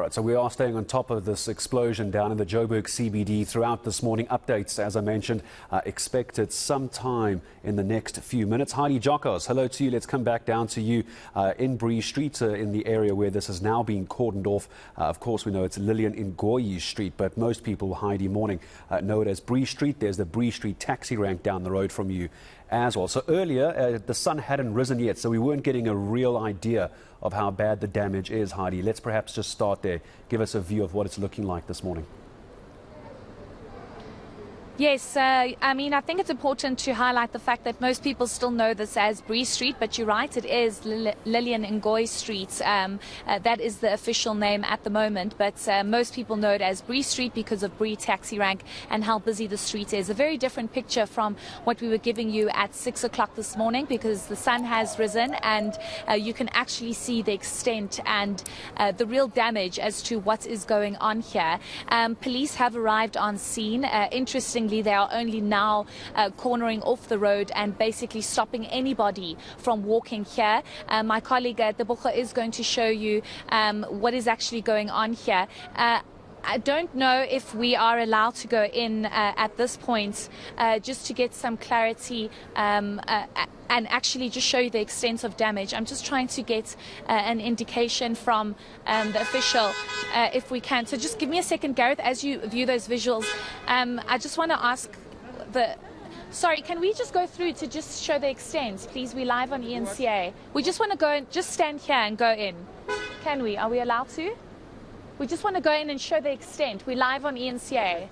right, so we are staying on top of this explosion down in the Joburg CBD throughout this morning. Updates, as I mentioned, expected sometime in the next few minutes. Heidi, Giokos, hello to you. Let's come back down to you in Bree Street, in the area where this has now been cordoned off. Of course, we know it's Lillian Ngoyi Street, but most people, Heidi, morning, know it as Bree Street. There's the Bree Street taxi rank down the road from you as well. So earlier, the sun hadn't risen yet, so we weren't getting a real idea of how bad the damage is, Heidi. Let's perhaps just start there. Give us a view of what it's looking like this morning. Yes, I mean, I think it's important to highlight the fact that most people still know this as Bree Street, but you're right, it is Lillian Ngoyi Street. That is the official name at the moment, but most people know it as Bree Street because of Bree taxi rank and how busy the street is. A very different picture from what we were giving you at 6 o'clock this morning, because the sun has risen and you can actually see the extent and the real damage as to what is going on here. Police have arrived on scene. Interestingly, they are only now cornering off the road and basically stopping anybody from walking here. My colleague Giokos is going to show you what is actually going on here. I don't know if we are allowed to go in at this point, just to get some clarity and actually just show you the extent of damage. I'm just trying to get an indication from the official, if we can. So just give me a second, Gareth, as you view those visuals. I just want to ask Sorry, can we just go through to just show the extent, please? We're live on eNCA. We just want to go and just stand here and go in. Can we? Are we allowed to? We just want to go in and show the extent. We're live on eNCA.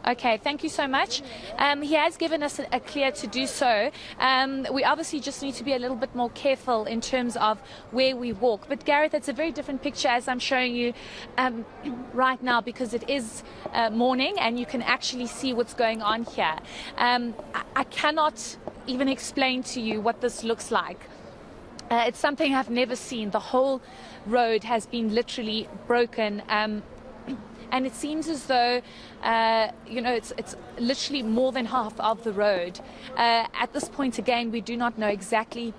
Okay, thank you so much. He has given us a clear to do so. We obviously just need to be a little bit more careful in terms of where we walk. But Gareth, it's a very different picture as I'm showing you right now, because it is morning and you can actually see what's going on here. I cannot even explain to you what this looks like. It's something I've never seen. The whole road has been literally broken. And it seems as though, it's literally more than half of the road. At this point, again, we do not know exactly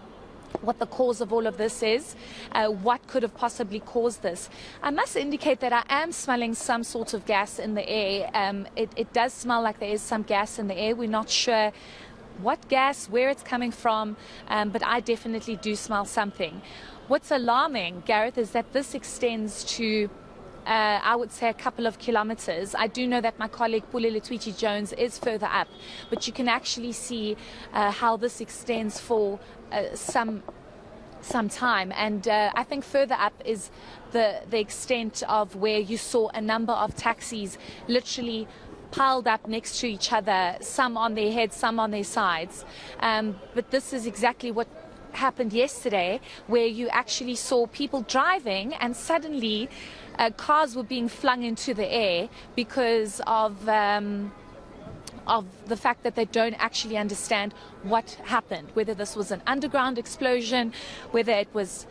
what the cause of all of this is, what could have possibly caused this. I must indicate that I am smelling some sort of gas in the air. It does smell like there is some gas in the air. We're not sure what gas, where it's coming from, but I definitely do smell something. What's alarming, Gareth, is that this extends to I would say a couple of kilometers. I do know that my colleague Pule Letshwiti-Jones is further up, but you can actually see how this extends for some time. And I think further up is the extent of where you saw a number of taxis literally piled up next to each other, some on their heads, some on their sides. But this is exactly what happened yesterday, where you actually saw people driving and suddenly cars were being flung into the air because of the fact that they don't actually understand what happened, whether this was an underground explosion, whether it was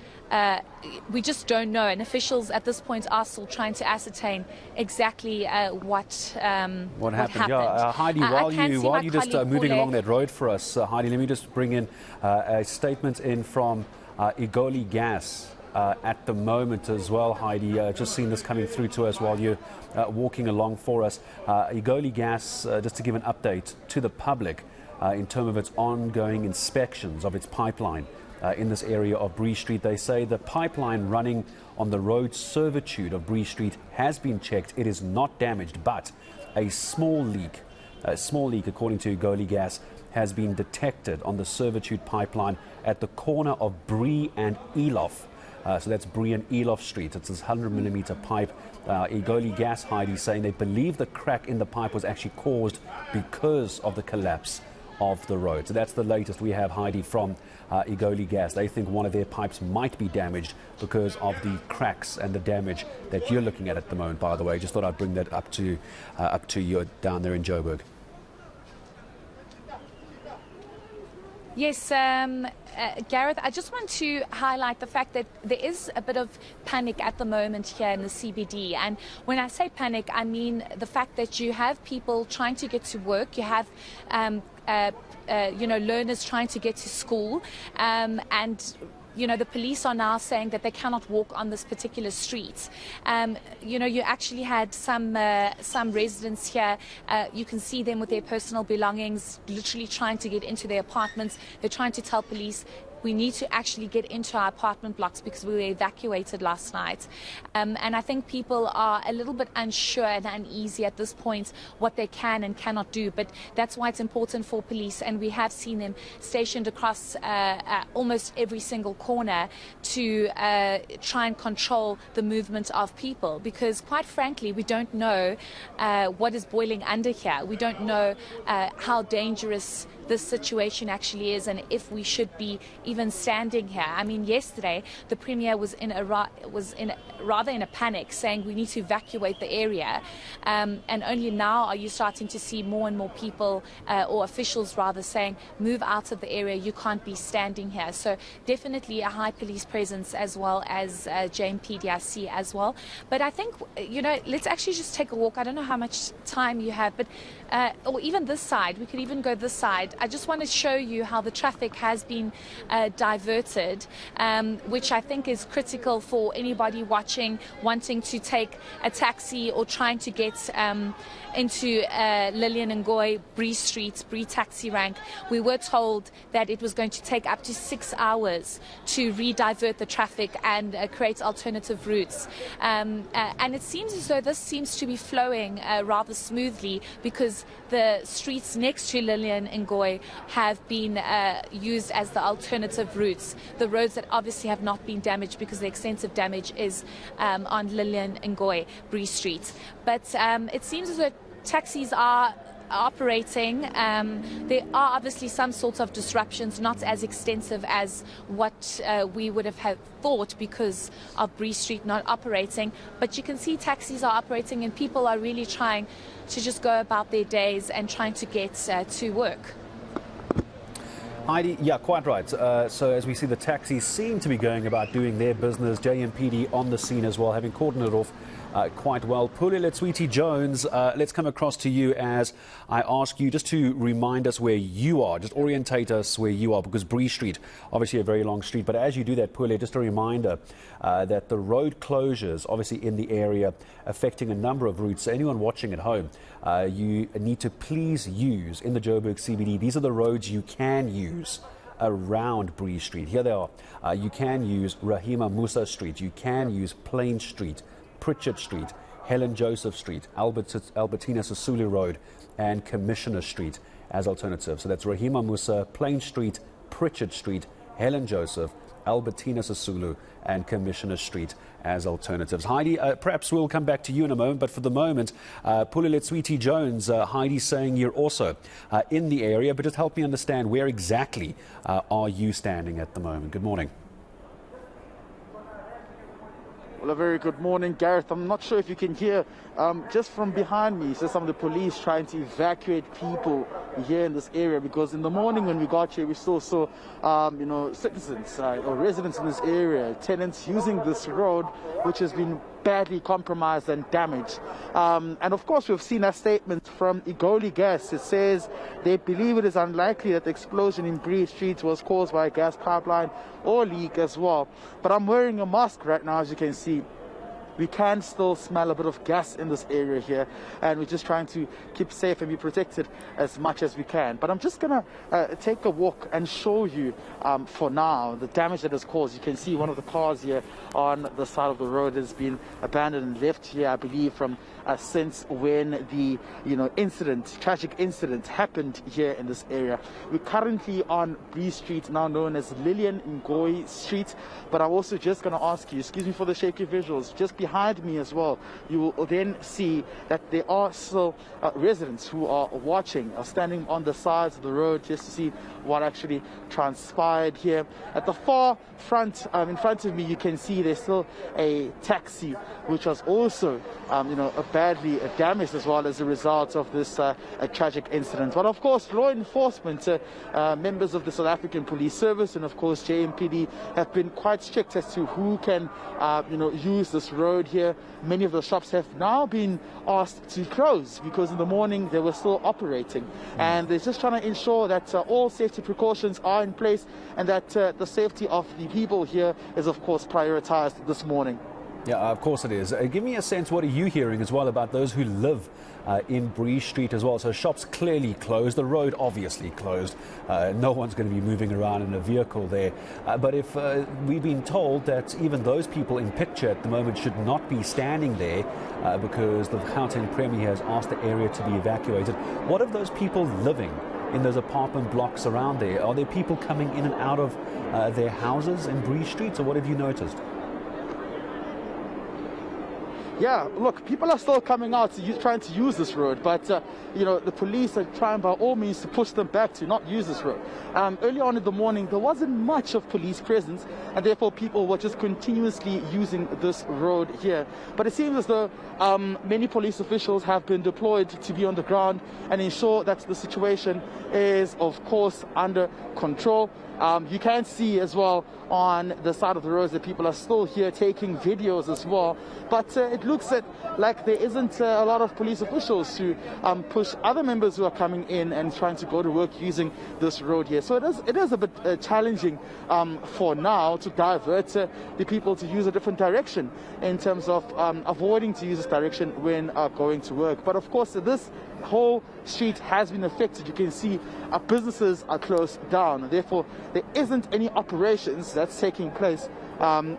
we just don't know, and officials at this point are still trying to ascertain exactly what happened. Yeah, Heidi, while you just moving along that road for us, Heidi, let me just bring in a statement in from Egoli Gas at the moment as well. Heidi, just seen this coming through to us while you're walking along for us. Egoli Gas, just to give an update to the public in terms of its ongoing inspections of its pipeline in this area of Bree Street. They say the pipeline running on the road servitude of Bree Street has been checked. It is not damaged, but a small leak according to Egoli Gas, has been detected on the servitude pipeline at the corner of Bree and Elof. So that's Bree and Elof Street. It's this 100mm pipe. Egoli Gas, Heidi, saying they believe the crack in the pipe was actually caused because of the collapse of the road. So that's the latest we have, Heidi, from Egoli Gas. They think one of their pipes might be damaged because of the cracks and the damage that you're looking at the moment, by the way. Just thought I'd bring that up to you down there in Joburg. Yes, Gareth, I just want to highlight the fact that there is a bit of panic at the moment here in the CBD. And when I say panic, I mean the fact that you have people trying to get to work, you have learners trying to get to school, and the police are now saying that they cannot walk on this particular street. You actually had some residents here. You can see them with their personal belongings, literally trying to get into their apartments. They're trying to tell police, we need to actually get into our apartment blocks because we were evacuated last night. And I think people are a little bit unsure and uneasy at this point what they can and cannot do. But that's why it's important for police, and we have seen them stationed across almost every single corner to try and control the movement of people. Because quite frankly, we don't know what is boiling under here. We don't know how dangerous this situation actually is, and if we should be even standing here. I mean, yesterday the Premier was rather in a panic, saying we need to evacuate the area, and only now are you starting to see more and more people or officials rather saying move out of the area, you can't be standing here. So definitely a high police presence, as well as JMPDRC as well. But I think, let's actually just take a walk. I don't know how much time you have, but or even this side, we could even go this side. I just want to show you how the traffic has been diverted, which I think is critical for anybody watching, wanting to take a taxi or trying to get into Lillian Ngoyi, Bree Street, Bree taxi rank. We were told that it was going to take up to 6 hours to re-divert the traffic and create alternative routes. And it seems as though this seems to be flowing rather smoothly, because the streets next to Lillian Ngoyi have been used as the alternative routes. The roads that obviously have not been damaged, because the extensive damage is on Lillian Ngoyi, Bree Street. But it seems as though taxis are operating. There are obviously some sorts of disruptions, not as extensive as what we would have thought because of Bree Street not operating. But you can see taxis are operating, and people are really trying to just go about their days and trying to get to work. Heidi, yeah, quite right. So as we see, the taxis seem to be going about doing their business. JMPD on the scene as well, having cordoned it off quite well. Pule, Letshwiti-Jones, let's come across to you as I ask you just to remind us where you are, just orientate us where you are, because Bree Street, obviously a very long street, but as you do that, Pule, just a reminder that the road closures, obviously in the area, affecting a number of routes. So anyone watching at home, you need to please use, in the Joburg CBD, these are the roads you can use around Bree Street. Here they are. You can use Rahima Musa Street, you can use Plain Street, Pritchard Street, Helen Joseph Street, Albertina Sisulu Road, and Commissioner Street as alternatives. So that's Rahima Musa, Plain Street, Pritchard Street, Helen Joseph, Albertina Sisulu, and Commissioner Street as alternatives. Heidi, perhaps we'll come back to you in a moment, but for the moment, Pule Letshwiti-Jones, Heidi saying you're also in the area, but just help me understand, where exactly are you standing at the moment? Good morning. Well, a very good morning, Gareth. I'm not sure if you can hear just from behind me, so some of the police trying to evacuate people here in this area, because in the morning when we got here, we still saw, citizens or residents in this area, tenants using this road, which has been badly compromised and damaged. And of course, we've seen a statement from eGoli Gas. It says they believe it is unlikely that the explosion in Bree Street was caused by a gas pipeline or leak as well. But I'm wearing a mask right now, as you can see. We can still smell a bit of gas in this area here, and we're just trying to keep safe and be protected as much as we can. But I'm just going to take a walk and show you, for now, the damage that is caused. You can see one of the cars here on the side of the road has been abandoned and left here, I believe, from since when the tragic incident happened here in this area. We're currently on Bree Street, now known as Lillian Ngoyi Street. But I'm also just going to ask you, excuse me for the shaky visuals, just behind me as well, you will then see that there are still residents who are watching, are standing on the sides of the road just to see what actually transpired here. At the far front, in front of me, you can see there's still a taxi which was also, badly damaged as well as a result of this tragic incident. But of course, law enforcement, members of the South African Police Service, and of course JMPD have been quite strict as to who can, use this road. road here. Many of the shops have now been asked to close because in the morning they were still operating. And they're just trying to ensure that all safety precautions are in place and that the safety of the people here is, of course, prioritized this morning. Yeah, of course it is. Give me a sense, what are you hearing as well about those who live in Bree Street as well? So shops clearly closed, the road obviously closed. No one's going to be moving around in a vehicle there. But if we've been told that even those people in picture at the moment should not be standing there because the Gauteng Premier has asked the area to be evacuated. What of those people living in those apartment blocks around there? Are there people coming in and out of their houses in Bree Street, or what have you noticed? Yeah, look, people are still coming out trying to use this road, but you know, the police are trying by all means to push them back to not use this road. Early on in the morning, there wasn't much of police presence, and therefore people were just continuously using this road here. But it seems as though many police officials have been deployed to be on the ground and ensure that the situation is, of course, under control. You can see as well on the side of the roads that people are still here taking videos as well. But it looks like there isn't a lot of police officials to push other members who are coming in and trying to go to work using this road here. So it is a bit challenging for now to divert the people to use a different direction in terms of avoiding to use this direction when going to work. But of course, this whole street has been affected. You can see businesses are closed down. Therefore, there isn't any operations that's taking place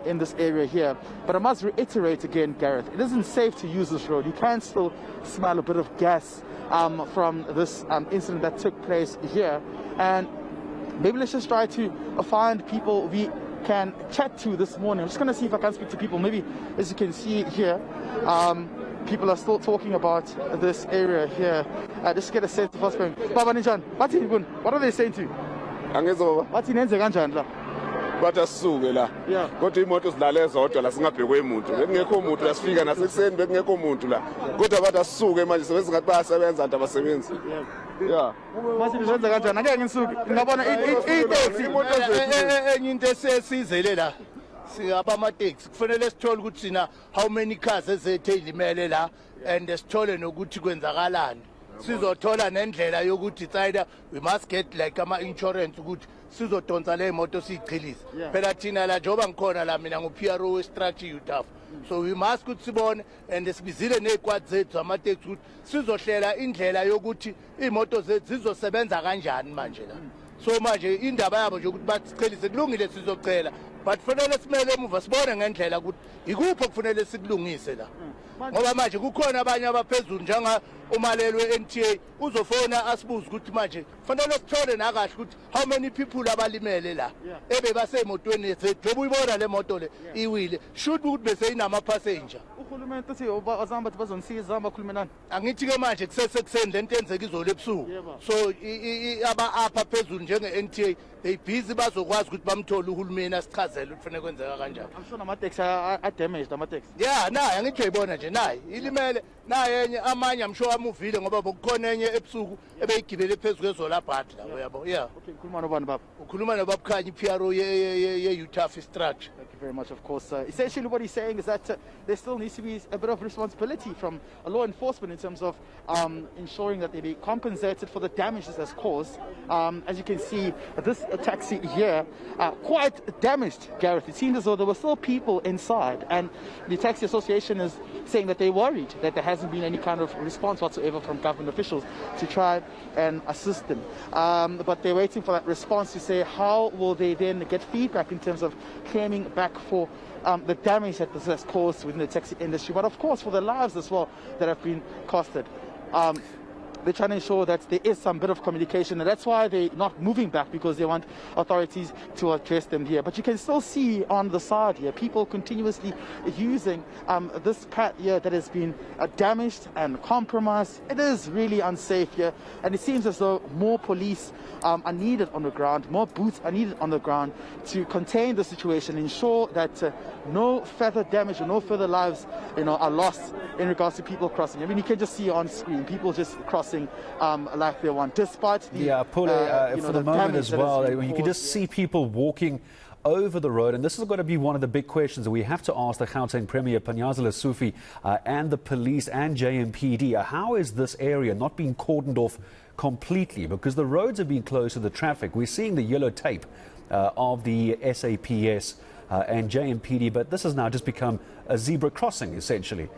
in this area here. But I must reiterate again, Gareth, it isn't safe to use this road. You can still smell a bit of gas from this incident that took place here. And maybe let's just try to find people we can chat to this morning. I'm just going to see if I can speak to people. Maybe, as you can see here, people are still talking about this area here. Just get a sense of what's going on. Baba Nijan, what are they saying to you? What's in Enze? Batasuke la kodwa imoto zilale zodwa la singabhekwe umuntu bekungekho umuntu lasifika nasekuseni bekungekho umuntu la kodwa batasuke manje sebenzingathi bayasebenza abantu abasebenzi Manje nizenza kanjani ake ngisuke ngabona enye into esesizele la singaba ama-taxi kufanele sithole ukuthi sina how many cars ezethe ilimele la and sithole nokuthi kwenzakalani sizothola nendlela yokuthi it's either we must get like ama-insurance ukuthi sizodonsa le moto siyichilise phela thina la njengoba ngikhona la mina ngu-PRO we-structure utaf so we must ukuthi sibone and sibizile ney'kwadi zethu amateksi ukuthi sizohlela indlela yokuthi iy'moto zethu zizosebenza kanjani manje la so manje indaba yabo nje ukuthi bathi sichilise kulungile sizocela but kufanele simele emuva sibone ngendlela ukuthi ikuphi okufanele sikulungise la ngoba manje kukhona abanye abaphezulu njenga umalelo we-NTA uzofona asibuze ukuthi manje kufanele sithole nakahle ukuthi how many people abalimele la ebe basemotweni zethu njengoba uyibona le moto le iwile should ukuthi bese inama-passenger uhulumeni uthi azama bathi bazonisiza bakhulume nani angithi-ke manje kusesekuseni le nto enzeka izolo ebusuku so aba-apha phezulu njenge-NTA they busy bazokwazi ukuthi bamthole uhulumeni asichazele ukuthi kufanele kwenzeka kanjani amsho namateksi a-damaged amateksi naye angithi uyayibona nje naye ilimele naye enye amanye amsho amuvile ngoba bokukhona enye ebusuku ebeyigibele phezu kwezolabhadi la uyabo okay ukhuluma nobani baba ukhuluma nobabukhanya i-PRO ye-utaf structure. Thank you very much. Of course, essentially what he's saying is that there still needs to be a bit of responsibility from law enforcement in terms of ensuring that they be compensated for the damages that's caused. As you can see, this taxi here quite damaged, Gareth. It seems as though there were still people inside, and the taxi association is saying that they're worried that there hasn't been any kind of response whatsoever from government officials to try and assist them. But they're waiting for that response to say how will they then get feedback in terms of claiming back for the damage that this has caused within the taxi industry, but of course for the lives as well that have been costed. They're trying to ensure that there is some bit of communication, and that's why they're not moving back, because they want authorities to address them here. But you can still see on the side here people continuously using this path here that has been damaged and compromised. It is really unsafe here, and it seems as though more police are needed on the ground, more boots are needed on the ground to contain the situation, ensure that no further damage or no further lives are lost in regards to people crossing. I mean, you can just see on screen people just crossing like they want, despite the Pule, for the moment as well, you can just see people walking over the road, and this is going to be one of the big questions that we have to ask the Gauteng Premier Panyaza Lesufi and the police and JMPD. How is this area not being cordoned off completely? Because the roads have been closed to the traffic. We're seeing the yellow tape of the SAPS and JMPD, but this has now just become a zebra crossing, essentially,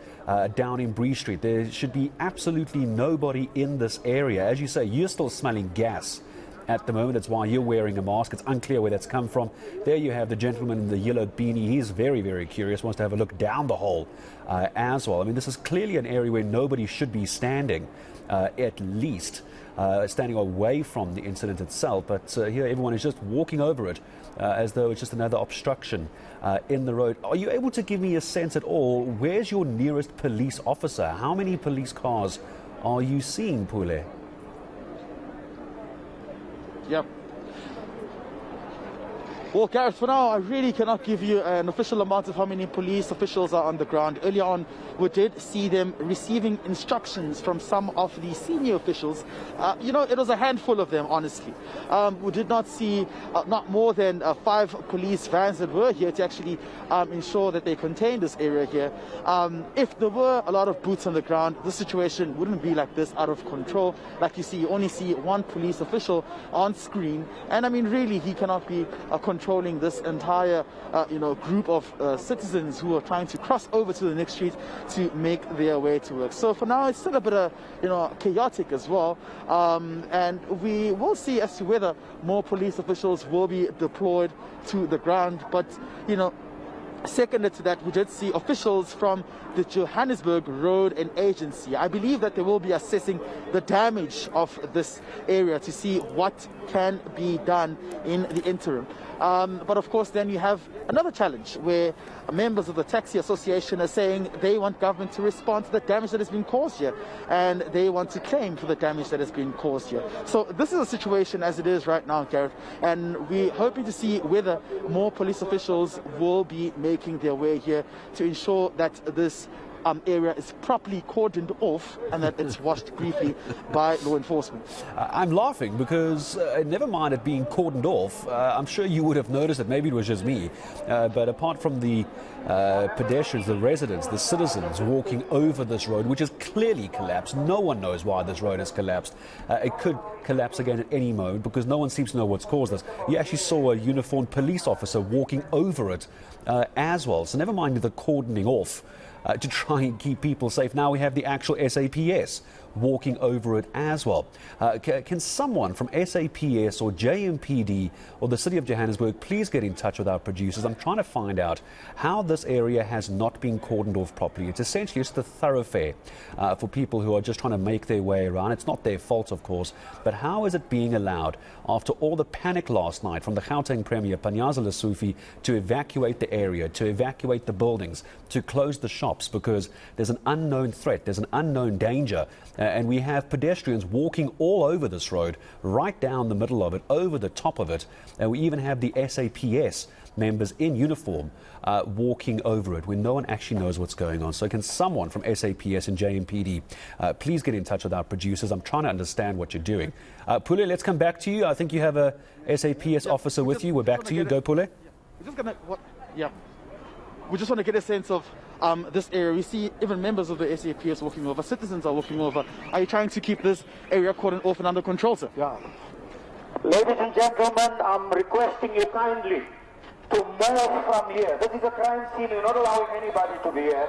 down in Bree Street. There should be absolutely nobody in this area. As you say, you're still smelling gas at the moment. That's why you're wearing a mask. It's unclear where that's come from. There you have the gentleman in the yellow beanie. He's very, very curious, wants to have a look down the hole as well. I mean, this is clearly an area where nobody should be standing, at least. Standing away from the incident itself, but here everyone is just walking over it as though it's just another obstruction in the road. Are you able to give me a sense at all, where's your nearest police officer? How many police cars are you seeing, Pule? Yep. Well, Gareth, for now, I really cannot give you an official amount of how many police officials are on the ground. Earlier on, we did see them receiving instructions from some of the senior officials. You know, it was a handful of them, honestly. We did not see not more than 5 police vans that were here to actually ensure that they contained this area here. If there were a lot of boots on the ground, the situation wouldn't be like this, out of control. Like you see, you only see one police official on screen. And I mean, really, he cannot be controlling this entire, group of citizens who are trying to cross over to the next street to make their way to work. So for now, it's still a bit, chaotic as well. And we will see as to whether more police officials will be deployed to the ground. But, seconded to that, we did see officials from the Johannesburg Road and Agency. I believe that they will be assessing the damage of this area to see what can be done in the interim. But of course, then you have another challenge where members of the taxi association are saying they want government to respond to the damage that has been caused here, and they want to claim for the damage that has been caused here. So this is a situation as it is right now, Gareth, and we're hoping to see whether more police officials will be making their way here to ensure that this area is properly cordoned off and that it's washed briefly by law enforcement. I'm laughing because never mind it being cordoned off, I'm sure you would have noticed it. Maybe it was just me, but apart from the pedestrians, the residents, the citizens walking over this road, which is clearly collapsed. No one knows why this road has collapsed. It could collapse again at any moment because no one seems to know what's caused this. You actually saw a uniformed police officer walking over it as well. So never mind the cordoning off to try and keep people safe. Now we have the actual SAPS walking over it as well. Can someone from SAPS or JMPD or the City of Johannesburg please get in touch with our producers? I'm trying to find out how this area has not been cordoned off properly. It's essentially just a thoroughfare for people who are just trying to make their way around. It's not their fault, of course, but how is it being allowed after all the panic last night from the Gauteng Premier Panyaza Lesufi to evacuate the area, to evacuate the buildings, to close the shops because there's an unknown threat, there's an unknown danger, and we have pedestrians walking all over this road, right down the middle of it, over the top of it, and we even have the SAPS members in uniform walking over it when no one actually knows what's going on. So can someone from SAPS and JMPD please get in touch with our producers? I'm trying to understand what you're doing. Pule, let's come back to you. I think you have a SAPS officer with you. We're back to you. Go, Pule. We just want to get a sense of this area. We see even members of the SAPS walking over, citizens are walking over. Are you trying to keep this area cordoned off and under control, sir? Yeah. Ladies and gentlemen, I'm requesting you kindly to move from here. This is a crime scene. We're not allowing anybody to be here.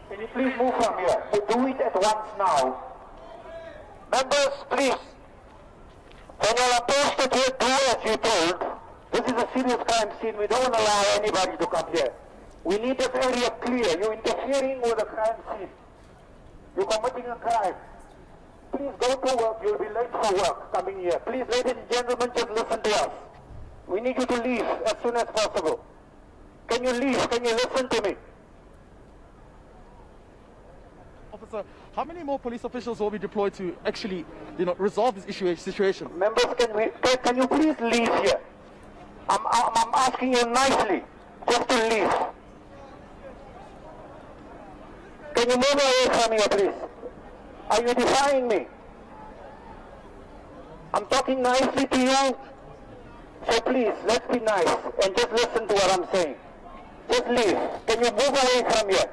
Can you please move from here? You do it at once now. Members, please. When you're posted here, do as you're told. This is a serious crime scene. We don't allow anybody to come here. We need this area clear. You're interfering with a crime scene. You're committing a crime. Please go to work. You'll be late for work coming here. Please, ladies and gentlemen, just listen to us. We need you to leave as soon as possible. Can you leave? Can you listen to me? Officer, how many more police officials will be deployed to actually, resolve this situation? Members, can you please leave here? I'm asking you nicely, just to leave. Can you move away from here, please? Are you defying me? I'm talking nicely to you. So please, let's be nice and just listen to what I'm saying. Just leave. Can you move away from here?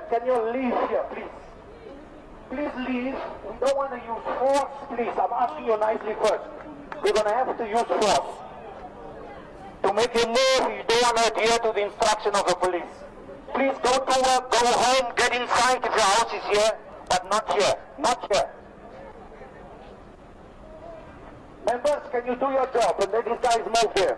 Can you leave here, please? Please leave. We don't want to use force, please. I'm asking you nicely first. We're going to have to use force. To make you move, you don't want to adhere to the instruction of the police. Please go to work, go home, get inside if your house is here, but not here. Not here. Members, can you do your job and let these guys move here?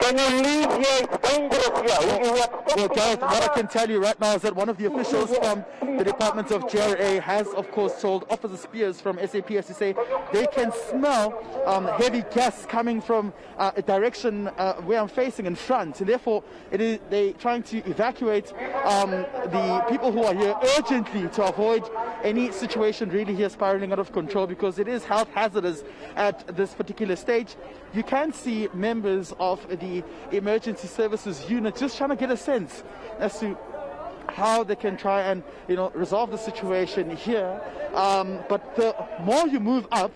Can you leave here? It's dangerous here. Well, Gareth, what I can tell you right now is that one of the officials from the Department of GRA has, of course, told Officer Spears from SAPS to say they can smell heavy gas coming from a direction where I'm facing in front. And therefore, they're trying to evacuate the people who are here urgently to avoid any situation really here spiraling out of control, because it is health hazardous at this particular stage. You can see members of the emergency services unit just trying to get a sense as to how they can try and resolve the situation here. But the more you move up,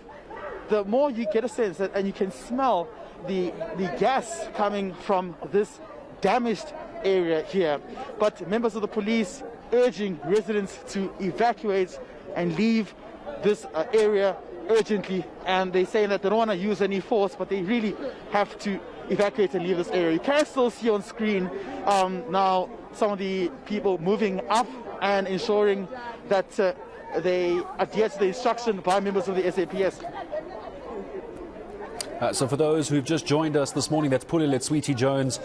the more you get a sense that, and you can smell the gas coming from this damaged area here. But members of the police urging residents to evacuate and leave this area urgently, and they say that they don't want to use any force, but they really have to evacuate and leave this area. You can still see on screen now some of the people moving up and ensuring that they adhere to the instruction by members of the SAPS. So for those who've just joined us this morning, that's Pule Letshwiti-Jones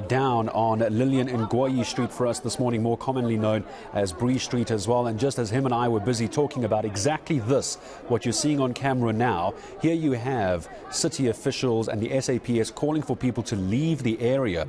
down on Lillian Ngoyi Street for us this morning, more commonly known as Bree Street as well. And just as him and I were busy talking about exactly this, what you're seeing on camera now, here you have city officials and the SAPS calling for people to leave the area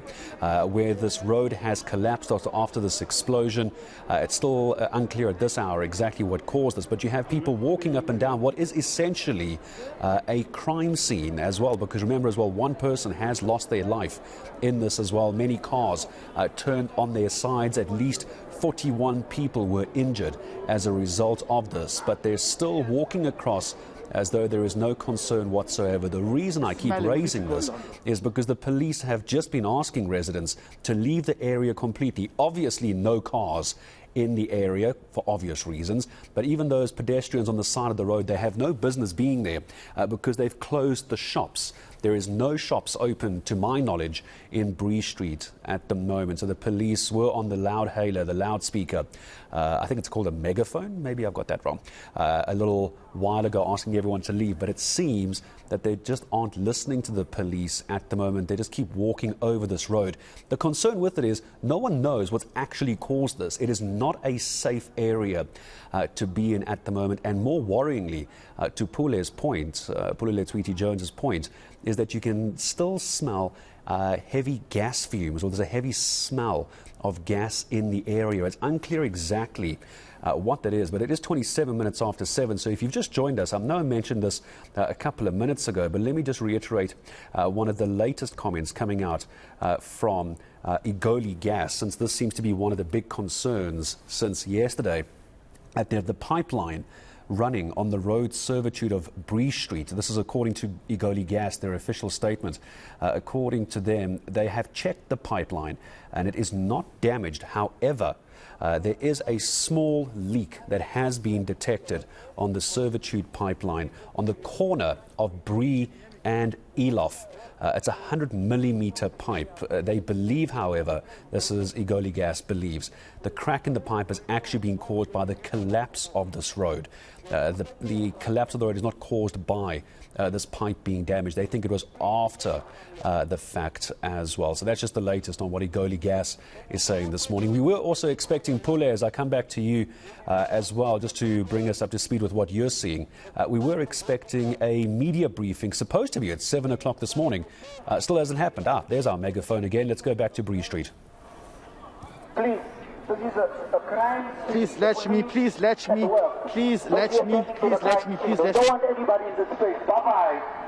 where this road has collapsed after this explosion. It's still unclear at this hour exactly what caused this, but you have people walking up and down what is essentially a crime scene as well, because remember as well, one person has lost their life in this as well. Many cars turned on their sides. At least 41 people were injured as a result of this, but they're still walking across as though there is no concern whatsoever. The reason I keep raising this is because the police have just been asking residents to leave the area completely. Obviously no cars in the area for obvious reasons, but even those pedestrians on the side of the road, they have no business being there because they've closed the shops. There is no shops open, to my knowledge, in Bree Street at the moment. So the police were on the loudhailer, the loudspeaker. I think it's called a megaphone. Maybe I've got that wrong. A little while ago asking everyone to leave. But it seems that they just aren't listening to the police at the moment. They just keep walking over this road. The concern with it is no one knows what's actually caused this. It is not a safe area to be in at the moment. And more worryingly, to Pule's point, Pule Letshwiti-Jones's point, is that you can still smell heavy gas fumes, or there's a heavy smell of gas in the area. It's unclear exactly what that is, but it is 27 minutes after 7. So if you've just joined us, I know I mentioned this a couple of minutes ago, but let me just reiterate one of the latest comments coming out from eGoli Gas, since this seems to be one of the big concerns since yesterday, at the pipeline running on the road servitude of Bree Street. This is according to eGoli Gas, their official statement. According to them, they have checked the pipeline and it is not damaged. However, there is a small leak that has been detected on the servitude pipeline on the corner of Bree and Elof. It's a 100 millimeter pipe. They believe, however, this is eGoli Gas believes, the crack in the pipe has actually been caused by the collapse of this road. The collapse of the road is not caused by this pipe being damaged. They think it was after the fact as well. So that's just the latest on what eGoli Gas is saying this morning. We were also expecting, Pule, as I come back to you as well, just to bring us up to speed with what you're seeing. We were expecting a media briefing, supposed to be at 7 o'clock this morning. Still hasn't happened. There's our megaphone again. Let's go back to Bree Street. Please. This is a crime. Please let me, please let me, please let me, please let me, please let me. Don't want anybody in this space. Bye-bye.